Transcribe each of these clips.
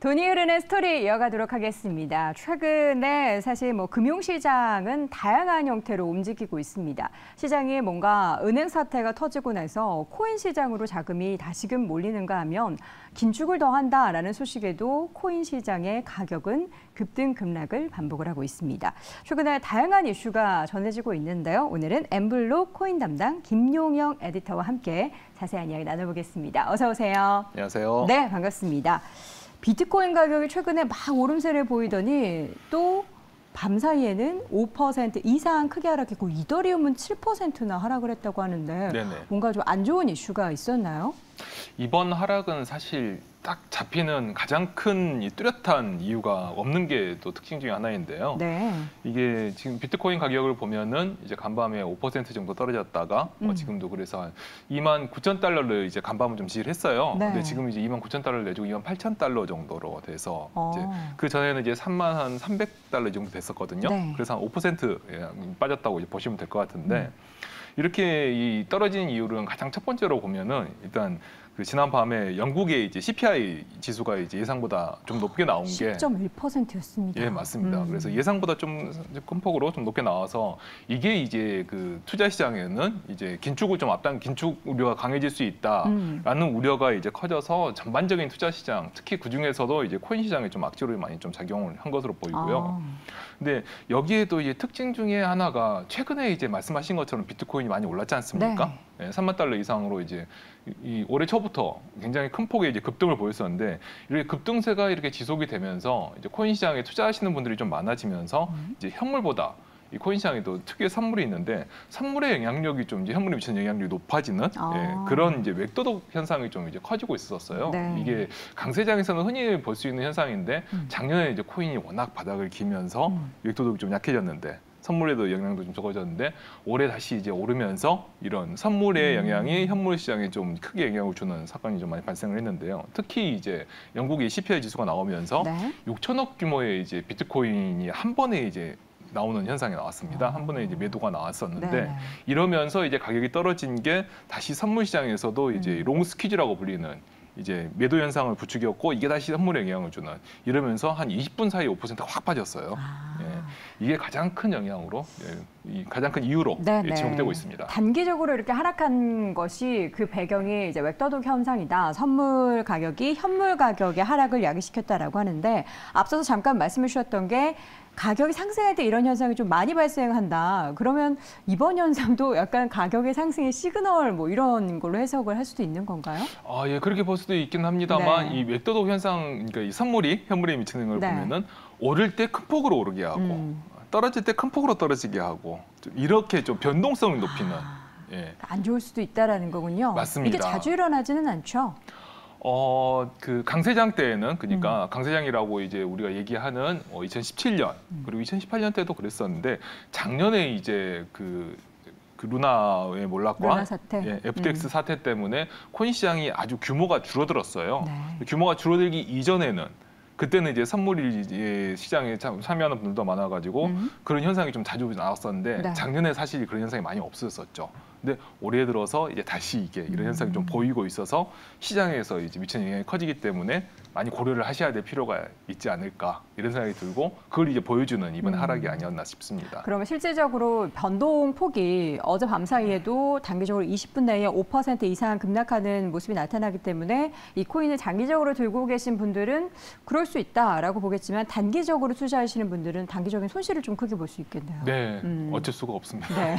돈이 흐르는 스토리 이어가도록 하겠습니다. 최근에 사실 금융시장은 다양한 형태로 움직이고 있습니다. 시장이 뭔가 은행 사태가 터지고 나서 코인 시장으로 자금이 다시금 몰리는가 하면 긴축을 더한다라는 소식에도 코인 시장의 가격은 급등 급락을 반복을 하고 있습니다. 최근에 다양한 이슈가 전해지고 있는데요. 오늘은 엠블록 코인 담당 김용영 에디터와 함께 자세한 이야기 나눠보겠습니다. 어서 오세요. 안녕하세요. 네, 반갑습니다. 비트코인 가격이 최근에 막 오름세를 보이더니 또 밤사이에는 5% 이상 크게 하락했고 이더리움은 7%나 하락을 했다고 하는데 네네. 뭔가 좀 안 좋은 이슈가 있었나요? 이번 하락은 사실 딱 잡히는 가장 큰 이 뚜렷한 이유가 없는 게 또 특징 중에 하나인데요. 네. 이게 지금 비트코인 가격을 보면은 이제 간밤에 5% 정도 떨어졌다가 지금도 그래서 한 29,000달러를 이제 간밤은 좀 지지를 했어요. 네. 근데 지금 이제 29,000달러를 내주고 28,000달러 정도로 돼서 이제 어. 그 전에는 이제 31,300달러 정도 됐었거든요. 네. 그래서 한 5% 빠졌다고 이제 보시면 될 것 같은데. 이렇게 이 떨어진 이유는 가장 첫 번째로 보면은 일단 그 지난 밤에 영국의 이제 CPI 지수가 이제 예상보다 좀 높게 나온 게 10.1%였습니다. 예, 맞습니다. 그래서 예상보다 좀 큰 폭으로 좀 높게 나와서 이게 이제 그 투자 시장에는 이제 긴축을 좀 앞당 긴축 우려가 강해질 수 있다라는 우려가 이제 커져서 전반적인 투자 시장, 특히 그 중에서도 이제 코인 시장에 좀 악재로 많이 좀 작용을 한 것으로 보이고요. 근데 여기에도 이제 특징 중에 하나가 최근에 이제 말씀하신 것처럼 비트코인이 많이 올랐지 않습니까? 네. 3만 달러 이상으로 이제 이 올해 초부터 굉장히 큰 폭의 이제 급등을 보였었는데 이렇게 급등세가 이렇게 지속이 되면서 이제 코인 시장에 투자하시는 분들이 좀 많아지면서 이제 현물보다 이 코인 시장에도 특유의 선물이 있는데 선물의 영향력이 좀 이제 현물에 미치는 영향력이 높아지는 그런 이제 웹도덕 현상이 좀 이제 커지고 있었어요. 네. 이게 강세장에서는 흔히 볼 수 있는 현상인데 작년에 이제 코인이 워낙 바닥을 기면서 웹도덕이 좀 약해졌는데 선물에도 영향도 좀 적어졌는데 올해 다시 이제 오르면서 이런 선물의 영향이 현물 시장에 좀 크게 영향을 주는 사건이 좀 많이 발생을 했는데요. 특히 이제 영국의 CPI 지수가 나오면서 네. 6천억 규모의 이제 비트코인이 한 번에 이제 나오는 현상이 나왔습니다. 한 번에 이제 매도가 나왔었는데 네. 이러면서 이제 가격이 떨어진 게 다시 선물 시장에서도 이제 롱 스퀴즈라고 불리는 이제 매도 현상을 부추겼고 이게 다시 선물에 영향을 주는 이러면서 한 20분 사이에 5%가 확 빠졌어요. 이게 가장 큰 영향으로 가장 큰 이유로 지목되고 있습니다. 단기적으로 이렇게 하락한 것이 그 배경이 이제 웹도덕 현상이다. 선물 가격이 현물 가격의 하락을 야기시켰다라고 하는데 앞서서 잠깐 말씀해 주셨던 게 가격이 상승할 때 이런 현상이 좀 많이 발생한다. 그러면 이번 현상도 약간 가격의 상승의 시그널 이런 걸로 해석을 할 수도 있는 건가요? 예, 그렇게 볼 수도 있긴 합니다만 이 웹도덕 현상, 그러니까 이 선물이 현물에 미치는 걸 보면은 오를 때 큰 폭으로 오르게 하고 떨어질 때 큰 폭으로 떨어지게 하고 이렇게 좀 변동성을 높이는 안 좋을 수도 있다라는 거군요. 맞습니다. 이게 자주 일어나지는 않죠? 그 강세장 때에는 그러니까 강세장이라고 이제 우리가 얘기하는 2017년 그리고 2018년 때도 그랬었는데 작년에 이제 그 루나의 몰락과 루나 사태. FTX 사태 때문에 코인 시장이 아주 규모가 줄어들었어요. 네. 규모가 줄어들기 이전에는 그때는 이제 선물이 시장에 참여하는 분들도 많아가지고 그런 현상이 좀 자주 나왔었는데 작년에 사실 그런 현상이 많이 없었었죠. 근데 올해 들어서 이제 다시 이게 이런 현상이 좀 보이고 있어서 시장에서 이제 미치는 영향이 커지기 때문에 많이 고려를 하셔야 될 필요가 있지 않을까 이런 생각이 들고 그걸 이제 보여주는 이번 하락이 아니었나 싶습니다. 그러면 실질적으로 변동폭이 어제 밤 사이에도 단기적으로 20분 내에 5% 이상 급락하는 모습이 나타나기 때문에 이 코인을 장기적으로 들고 계신 분들은 그럴 수 있다라고 보겠지만 단기적으로 투자하시는 분들은 단기적인 손실을 좀 크게 볼 수 있겠네요. 네, 어쩔 수가 없습니다. 네.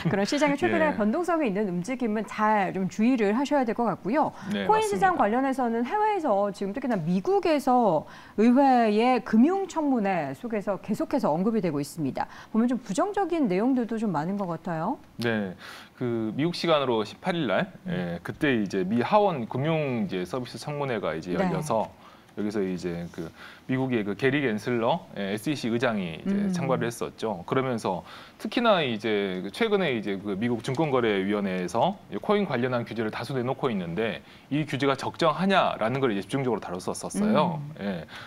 그런 시장의 최근에 변동성이 있는 움직임은 잘 좀 주의를 하셔야 될 것 같고요. 네, 코인 시장 관련해서는 해외에서 지금 특히나 미국에서 의회의 금융청문회 속에서 계속해서 언급이 되고 있습니다. 보면 좀 부정적인 내용들도 좀 많은 것 같아요. 네, 그 미국 시간으로 18일 날 그때 이제 미 하원 금융 이제 서비스 청문회가 이제 열려서 여기서 이제 그 미국의 그 게리 겐슬러 SEC 의장이 이제 참가를 했었죠. 그러면서 특히나 이제 최근에 이제 그 미국 증권거래위원회에서 코인 관련한 규제를 다수 내놓고 있는데 이 규제가 적정하냐라는 걸 이제 집중적으로 다뤘었어요.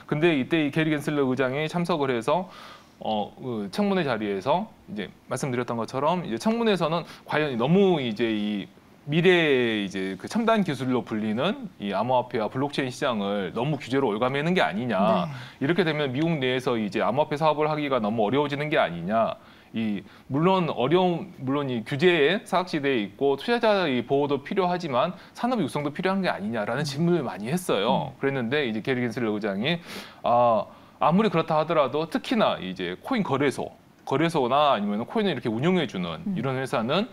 근데 이때 이 게리 겐슬러 의장이 참석을 해서 그 청문회 자리에서 이제 말씀드렸던 것처럼 이제 청문회에서는 과연 너무 이제 이 미래의 이제 그 첨단 기술로 불리는 이 암호화폐와 블록체인 시장을 너무 규제로 올가매는 게 아니냐. 네. 이렇게 되면 미국 내에서 이제 암호화폐 사업을 하기가 너무 어려워지는 게 아니냐. 물론 이 규제에 사각지대에 있고 투자자의 보호도 필요하지만 산업 육성도 필요한 게 아니냐라는 질문을 많이 했어요. 그랬는데 이제 게리 겐슬러 의장이 아무리 그렇다 하더라도 특히나 이제 코인 거래소나 아니면 코인을 이렇게 운영해주는 이런 회사는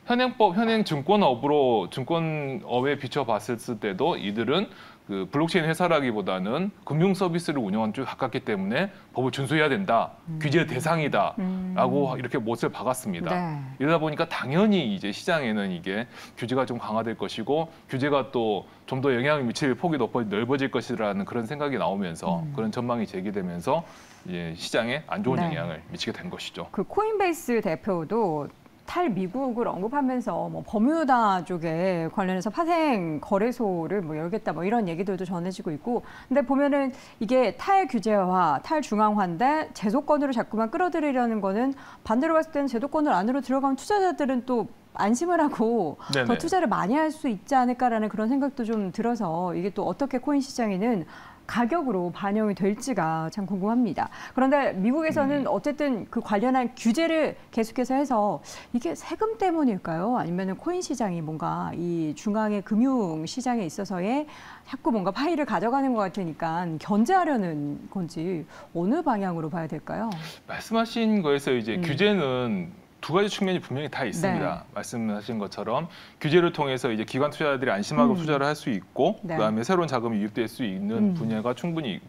현행 증권업에 비춰봤을 때도 이들은 그 블록체인 회사라기보다는 금융 서비스를 운영하는 쪽에 가깝기 때문에 법을 준수해야 된다, 규제 대상이다라고 이렇게 못을 박았습니다. 네. 이러다 보니까 당연히 이제 시장에는 이게 규제가 좀 강화될 것이고 규제가 또 좀 더 영향을 미칠 폭이 넓어질 것이라는 그런 생각이 나오면서 그런 전망이 제기되면서 이제 시장에 안 좋은 네. 영향을 미치게 된 것이죠. 그 코인베이스 대표도 탈미국을 언급하면서 뭐 버뮤다 쪽에 관련해서 파생 거래소를 뭐 열겠다 뭐 이런 얘기들도 전해지고 있고, 근데 보면은 이게 탈규제화, 탈중앙화인데 제도권으로 자꾸만 끌어들이려는 거는 반대로 봤을 때는 제도권을 안으로 들어가면 투자자들은 또 안심을 하고 네네. 더 투자를 많이 할 수 있지 않을까라는 그런 생각도 좀 들어서 이게 또 어떻게 코인 시장에는 가격으로 반영이 될지가 참 궁금합니다. 그런데 미국에서는 어쨌든 그 관련한 규제를 계속해서 해서 이게 세금 때문일까요? 아니면 코인 시장이 뭔가 이 중앙의 금융 시장에 있어서의 자꾸 뭔가 파이를 가져가는 것 같으니까 견제하려는 건지 어느 방향으로 봐야 될까요? 말씀하신 거에서 이제 규제는 두 가지 측면이 분명히 다 있습니다. 네. 말씀하신 것처럼 규제를 통해서 이제 기관 투자자들이 안심하고 투자를 할 수 있고 네. 그다음에 새로운 자금이 유입될 수 있는 분야가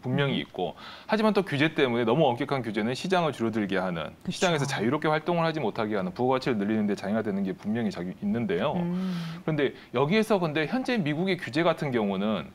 분명히 있고, 하지만 또 규제 때문에 너무 엄격한 규제는 시장을 줄어들게 하는, 그쵸. 시장에서 자유롭게 활동을 하지 못하게 하는, 부가가치를 늘리는 데 장애가 되는 게 분명히 있는데요. 그런데 여기에서 근데 현재 미국의 규제 같은 경우는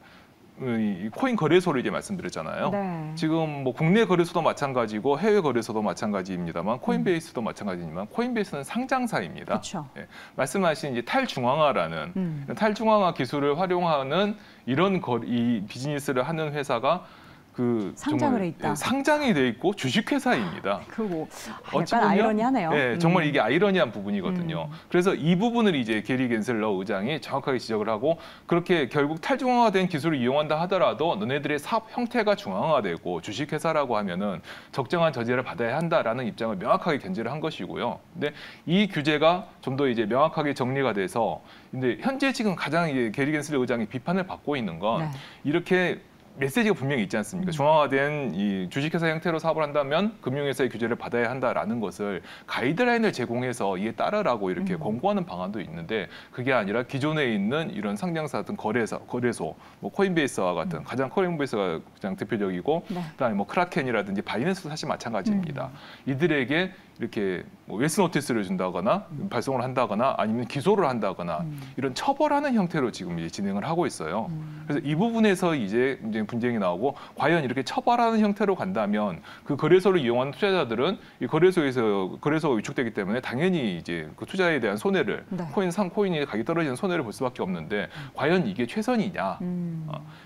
이 코인 거래소를 이제 말씀드렸잖아요. 네. 지금 뭐 국내 거래소도 마찬가지고 해외 거래소도 마찬가지입니다만 코인베이스도 마찬가지지만 코인베이스는 상장사입니다. 그렇죠. 예, 말씀하신 이제 탈중앙화라는 탈중앙화 기술을 활용하는 이 비즈니스를 하는 회사가 그 상장을 정말, 해 있다. 예, 상장이 돼 있고 주식회사입니다. 그거 어찌 약간 보면, 아이러니하네요. 네, 정말 이게 아이러니한 부분이거든요. 그래서 이 부분을 이제 게리 겐슬러 의장이 정확하게 지적을 하고, 그렇게 결국 탈중앙화된 기술을 이용한다 하더라도 너네들의 사업 형태가 중앙화되고 주식회사라고 하면은 적정한 저지를 받아야 한다라는 입장을 명확하게 견지를 한 것이고요. 근데 이 규제가 좀 더 이제 명확하게 정리가 돼서, 근데 현재 지금 가장 이제 게리 겐슬러 의장이 비판을 받고 있는 건 네. 이렇게 메시지가 분명히 있지 않습니까? 중앙화된 이 주식회사 형태로 사업을 한다면 금융회사의 규제를 받아야 한다라는 것을 가이드라인을 제공해서 이에 따르라고 이렇게 권고하는 방안도 있는데, 그게 아니라 기존에 있는 이런 상장사 같은 거래소, 뭐 코인베이스와 같은 코인베이스가 가장 대표적이고, 네. 그다음에 뭐 크라켄이라든지 바이낸스도 사실 마찬가지입니다. 이들에게 이렇게 뭐 웨스 노티스를 준다거나 발송을 한다거나 아니면 기소를 한다거나 이런 처벌하는 형태로 지금 이제 진행을 하고 있어요. 그래서 이 부분에서 이제 분쟁이 나오고, 과연 이렇게 처벌하는 형태로 간다면 그 거래소를 이용하는 투자자들은 이 거래소가 위축되기 때문에 당연히 이제 그 투자에 대한 손해를, 네. 코인이 가격이 떨어지는 손해를 볼 수밖에 없는데, 과연 이게 최선이냐?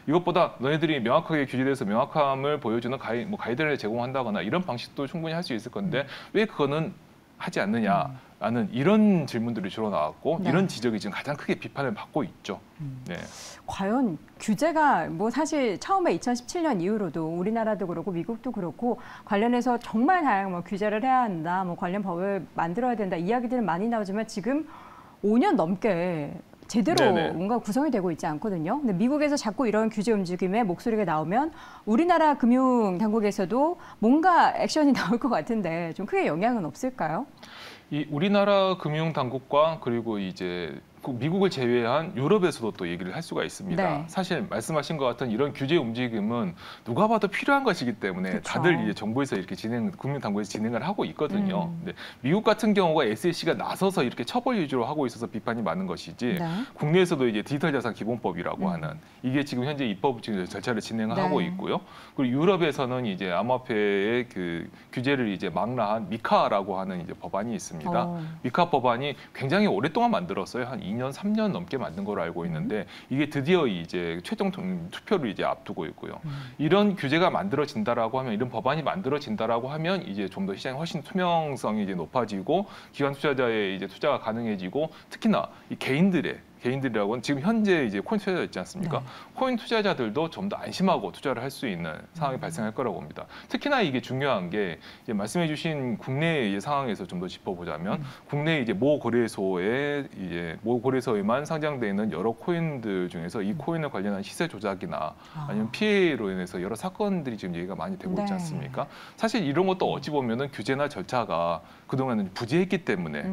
이것보다 너네들이 명확하게 규제돼서 명확함을 보여주는 가이드라인을 제공한다거나 이런 방식도 충분히 할 수 있을 건데 왜 그거는 하지 않느냐라는 이런 질문들이 주로 나왔고, 네. 이런 지적이 지금 가장 크게 비판을 받고 있죠. 네. 과연 규제가 뭐 사실 처음에 2017년 이후로도 우리나라도 그렇고 미국도 그렇고 관련해서 정말 다양한 뭐 규제를 해야 한다, 뭐 관련 법을 만들어야 된다 이야기들은 많이 나오지만 지금 5년 넘게 제대로 네네. 뭔가 구성이 되고 있지 않거든요. 근데 미국에서 자꾸 이런 규제 움직임에 목소리가 나오면 우리나라 금융 당국에서도 뭔가 액션이 나올 것 같은데 좀 크게 영향은 없을까요? 이 우리나라 금융 당국과 그리고 이제 미국을 제외한 유럽에서도 또 얘기를 할 수가 있습니다. 네. 사실 말씀하신 것 같은 이런 규제 움직임은 누가 봐도 필요한 것이기 때문에 그쵸. 다들 이제 정부에서 이렇게 금융 당국에서 진행을 하고 있거든요. 근데 미국 같은 경우가 SEC가 나서서 이렇게 처벌 위주로 하고 있어서 비판이 많은 것이지, 네. 국내에서도 이제 디지털 자산 기본법이라고 하는 이게 지금 현재 입법 절차를 진행하고 네. 있고요. 그리고 유럽에서는 이제 암호화폐의 그 규제를 이제 망라한 미카라고 하는 이제 법안이 있습니다. 미카 법안이 굉장히 오랫동안 만들었어요. 한 2년, 3년 넘게 만든 걸로 알고 있는데 이게 드디어 이제 최종 투표를 이제 앞두고 있고요. 이런 규제가 만들어진다라고 하면, 이런 법안이 만들어진다라고 하면 이제 좀 더 시장이 훨씬 투명성이 이제 높아지고 기관 투자자의 이제 투자가 가능해지고, 특히나 이 개인들의 개인들이라고는 지금 현재 이제 코인 투자자 있지 않습니까? 네. 코인 투자자들도 좀 더 안심하고 투자를 할 수 있는 상황이 발생할 거라고 봅니다. 특히나 이게 중요한 게 이제 말씀해주신 국내의 상황에서 좀 더 짚어보자면 국내 이제 모 거래소에만 상장되어 있는 여러 코인들 중에서 이 코인에 관련한 시세 조작이나 아니면 피해로 인해서 여러 사건들이 지금 얘기가 많이 되고 있지 않습니까? 사실 이런 것도 어찌 보면은 규제나 절차가 그동안은 부재했기 때문에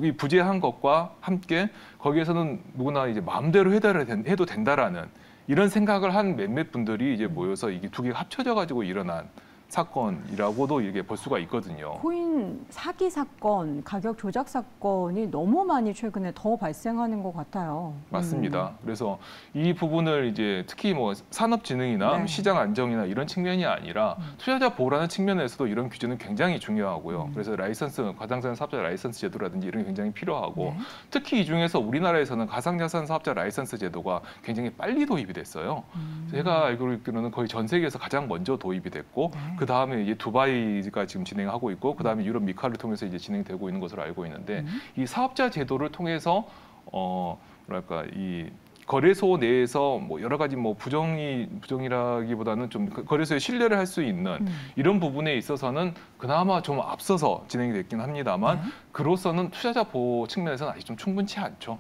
이 부재한 것과 함께 거기에서는 누구나 이제 마음대로 해도 된다라는 이런 생각을 한 몇몇 분들이 이제 모여서 이게 두 개가 합쳐져 가지고 일어난 사건이라고도 이게 볼 수가 있거든요. 코인 사기 사건, 가격 조작 사건이 너무 많이 최근에 더 발생하는 것 같아요. 맞습니다. 그래서 이 부분을 이제 특히 뭐 산업진흥이나 네. 시장 안정이나 이런 측면이 아니라 투자자 보호라는 측면에서도 이런 규제는 굉장히 중요하고요. 그래서 라이선스, 가상자산 사업자 라이선스 제도라든지 이런 게 굉장히 필요하고 네. 특히 이 중에서 우리나라에서는 가상자산 사업자 라이선스 제도가 굉장히 빨리 도입이 됐어요. 제가 알고 있기로는 거의 전 세계에서 가장 먼저 도입이 됐고 네. 그 다음에 이제 두바이가 지금 진행하고 있고 그 다음에 유럽 미카를 통해서 이제 진행되고 있는 것으로 알고 있는데 이 사업자 제도를 통해서 뭐랄까 이 거래소 내에서 뭐 여러 가지 뭐 부정이라기보다는 좀 거래소에 신뢰를 할 수 있는 이런 부분에 있어서는 그나마 좀 앞서서 진행이 됐긴 합니다만 그로서는 투자자 보호 측면에서는 아직 좀 충분치 않죠.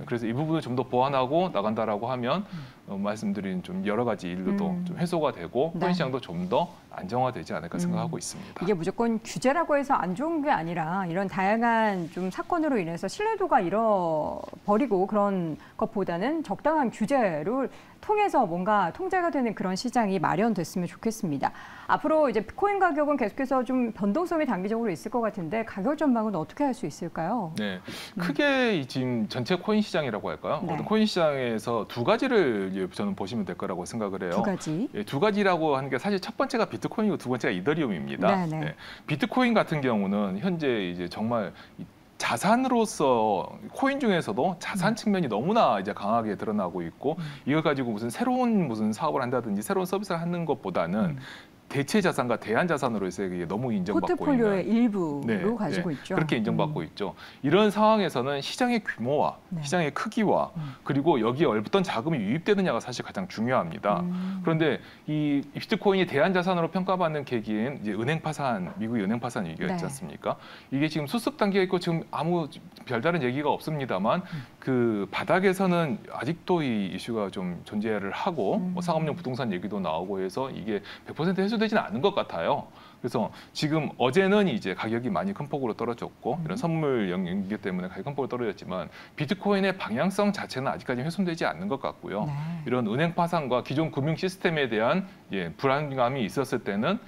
그래서 이 부분을 좀 더 보완하고 나간다라고 하면 말씀드린 좀 여러 가지 일들도 좀 해소가 되고 코인 시장도 좀 더 안정화되지 않을까 생각하고 있습니다. 이게 무조건 규제라고 해서 안 좋은 게 아니라 이런 다양한 좀 사건으로 인해서 신뢰도가 잃어버리고 그런 것보다는 적당한 규제를 통해서 뭔가 통제가 되는 그런 시장이 마련됐으면 좋겠습니다. 앞으로 이제 코인 가격은 계속해서 좀 변동성이 단기적으로 있을 것 같은데 가격 전망은 어떻게 할 수 있을까요? 네, 크게 지금 전체 코인 시장이라고 할까요? 네. 코인 시장에서 두 가지를 저는 보시면 될 거라고 생각을 해요. 두 가지. 예, 두 가지라고 하는 게 사실 첫 번째가 비트코인이고 두 번째가 이더리움입니다. 네네. 네, 비트코인 같은 경우는 현재 이제 정말 자산으로서 코인 중에서도 자산 측면이 너무나 이제 강하게 드러나고 있고 이걸 가지고 무슨 사업을 한다든지 새로운 서비스를 하는 것보다는 대체 자산과 대안 자산으로 해서 이게 너무 인정받고 포트폴리오의 있는 일부로 가지고 있죠. 그렇게 인정받고 있죠. 이런 상황에서는 시장의 규모와 시장의 크기와 그리고 여기에 얼마떤 자금이 유입되느냐가 사실 가장 중요합니다. 그런데 이 비트코인이 대안 자산으로 평가받는 계기엔 이제 은행 파산, 미국의 은행 파산 얘기가 있지 않습니까? 이게 지금 수습 단계에 있고 지금 아무 별다른 얘기가 없습니다만 그 바닥에서는 아직도 이 이슈가 좀 존재를 하고 뭐 상업용 부동산 얘기도 나오고 해서 이게 100% 해소되지는 않은 것 같아요. 그래서 지금 어제는 이제 가격이 많이 큰 폭으로 떨어졌고 이런 선물 영역이기 때문에 가격이 큰 폭으로 떨어졌지만 비트코인의 방향성 자체는 아직까지 훼손되지 않는 것 같고요. 이런 은행 파산과 기존 금융 시스템에 대한 불안감이 있을 때는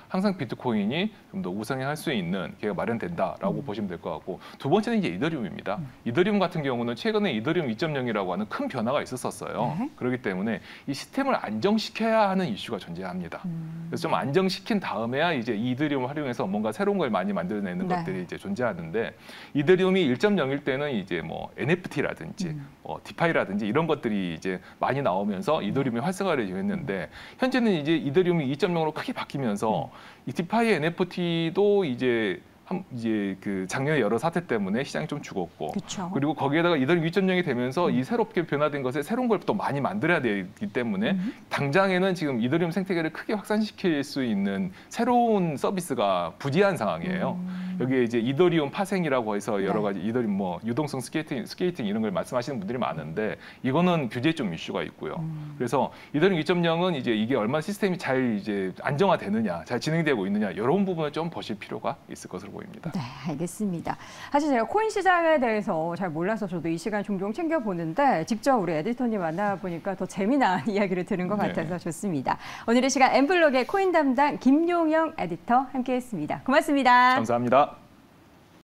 항상 비트코인이 좀 더 우상향할 수 있는 기회가 마련된다라고 보시면 될 것 같고 두 번째는 이제 이더리움입니다. 이더리움 같은 경우는 최근에 이더리움 2.0이라고 하는 큰 변화가 있었어요. 그렇기 때문에 이 시스템을 안정시켜야 하는 이슈가 존재합니다. 그래서 좀 안정시킨 다음에야 이제 이더리움을 활용해서 뭔가 새로운 걸 많이 만들어내는 것들이 이제 존재하는데 이더리움이 1.0일 때는 이제 뭐 NFT라든지 디파이라든지 이런 것들이 이제 많이 나오면서 이더리움이 활성화를 했는데 현재는 이제 이더리움이 2.0으로 크게 바뀌면서 이 디파이 NFT도 이제 그 작년에 여러 사태 때문에 시장이 좀 죽었고 그리고 거기에다가 이더리움 2.0이 되면서 이 새롭게 변화된 것에 새로운 걸 또 많이 만들어야 되기 때문에 당장에는 지금 이더리움 생태계를 크게 확산시킬 수 있는 새로운 서비스가 부재한 상황이에요. 여기에 이제 이더리움 파생이라고 해서 여러 가지 이더리움 뭐 유동성 스케이팅 이런 걸 말씀하시는 분들이 많은데 이거는 규제 좀 이슈가 있고요. 그래서 이더리움 2.0은 이제 이게 얼마나 시스템이 잘 이제 안정화되느냐, 잘 진행되고 있느냐 이런 부분을 좀 보실 필요가 있을 것으로 보입니다. 네, 알겠습니다. 사실 제가 코인 시장에 대해서 잘 몰라서 저도 이 시간 종종 챙겨보는데 직접 우리 에디터님 만나보니까 더 재미난 이야기를 들은 것 같아서 좋습니다. 오늘 이 시간 M블록의 코인 담당 김용영 에디터 함께했습니다. 고맙습니다. 감사합니다.